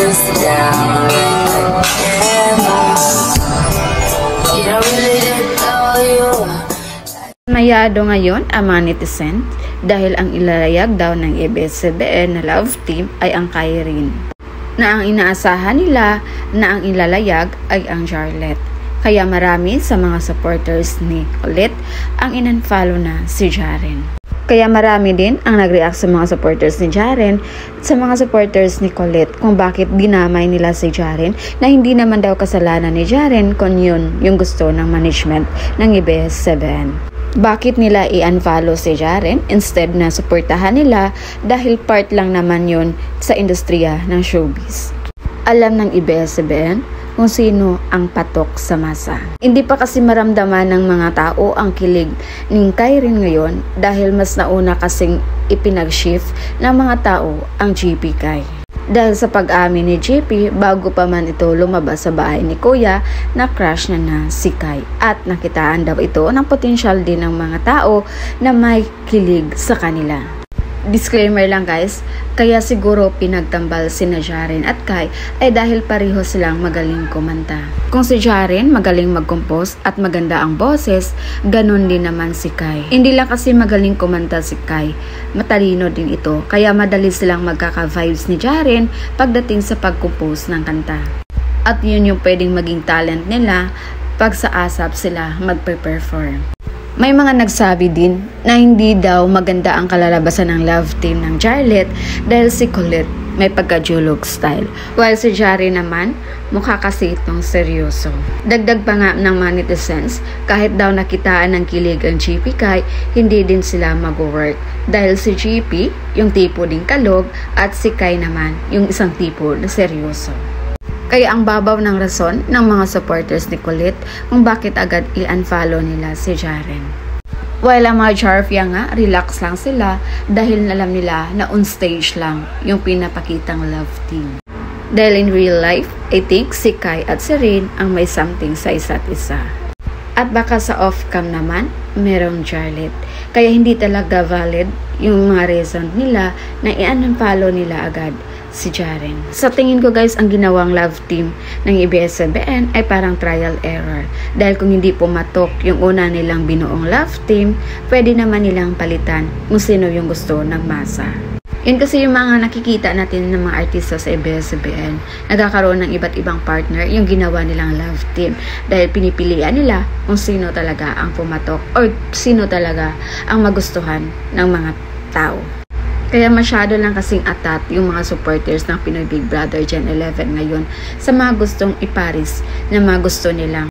feels down. You don't really know you. Mayado ngayon ang mga netizen dahil ang ilalayag daw ng ABS-CBN na love team ay ang Kyrene, na ang inaasahan nila na ang ilalayag ay ang Jarlet. Kaya marami sa mga supporters ni Colette ang in-unfollow na si Jaren. Kaya marami din ang nag-react sa mga supporters ni Jaren at sa mga supporters ni Colette kung bakit dinamay nila si Jaren na hindi naman daw kasalanan ni Jaren kung yun yung gusto ng management ng ABS-CBN. Bakit nila i-unfollow si Jaren instead na suportahan nila dahil part lang naman yun sa industriya ng showbiz. Alam ng ABS-CBN kung sino ang patok sa masa. Hindi pa kasi maramdaman ng mga tao ang kilig ng Kyrene ngayon dahil mas nauna kasing ipinag-shift ng mga tao ang GP Kai. Dahil sa pag-amin ni GP bago pa man ito lumabas sa bahay ni Kuya na crush na si Kai at nakitaan daw ito ng potensyal din ng mga tao na may kilig sa kanila. Disclaimer lang guys, kaya siguro pinagtambal sina Jaren at Kai ay dahil pareho silang magaling kumanta. Kung si Jaren magaling mag-compose at maganda ang boses, ganun din naman si Kai. Hindi lang kasi magaling kumanta si Kai, matalino din ito, kaya madali silang magkaka-vibes ni Jaren pagdating sa pag-compose ng kanta. At yun yung pwedeng maging talent nila pag sa ASAP sila magpe-perform. May mga nagsabi din na hindi daw maganda ang kalalabasan ng love team ng Jarlet dahil si Colette may pagka-julog style. While si Jaren naman, mukha kasi itong seryoso. Dagdag pa nga ng mga netizens, kahit daw nakitaan ng kilig ang GP Kai, hindi din sila mag-work. Dahil si GP, yung tipo ding kalog, at si Kai naman, yung isang tipo na seryoso. Kaya ang babaw ng rason ng mga supporters ni Colette kung bakit agad i-unfollow nila si Jaren. While ang mga Jarfia nga, relax lang sila dahil alam nila na on stage lang yung pinapakitang love team. Dahil in real life, I think si Kai at si Rain ang may something sa isa't isa. At baka sa off-cam naman, merong Jarlet. Kaya hindi talaga valid yung mga reason nila na i-unfollow nila agad si Jaren. Sa tingin ko guys, ang ginawang love team ng ABS-CBN ay parang trial error. Dahil kung hindi pumatok yung una nilang binuong love team, pwede naman nilang palitan kung sino yung gusto ng masa. Yun kasi yung mga nakikita natin ng mga artista sa ABS-CBN. Nagkakaroon ng iba't ibang partner yung ginawa nilang love team. Dahil pinipilian nila kung sino talaga ang pumatok or sino talaga ang magustuhan ng mga tao. Kaya masyado lang kasing atat yung mga supporters ng Pinoy Big Brother Gen 11 ngayon sa mga gustong iparis na mga gusto nilang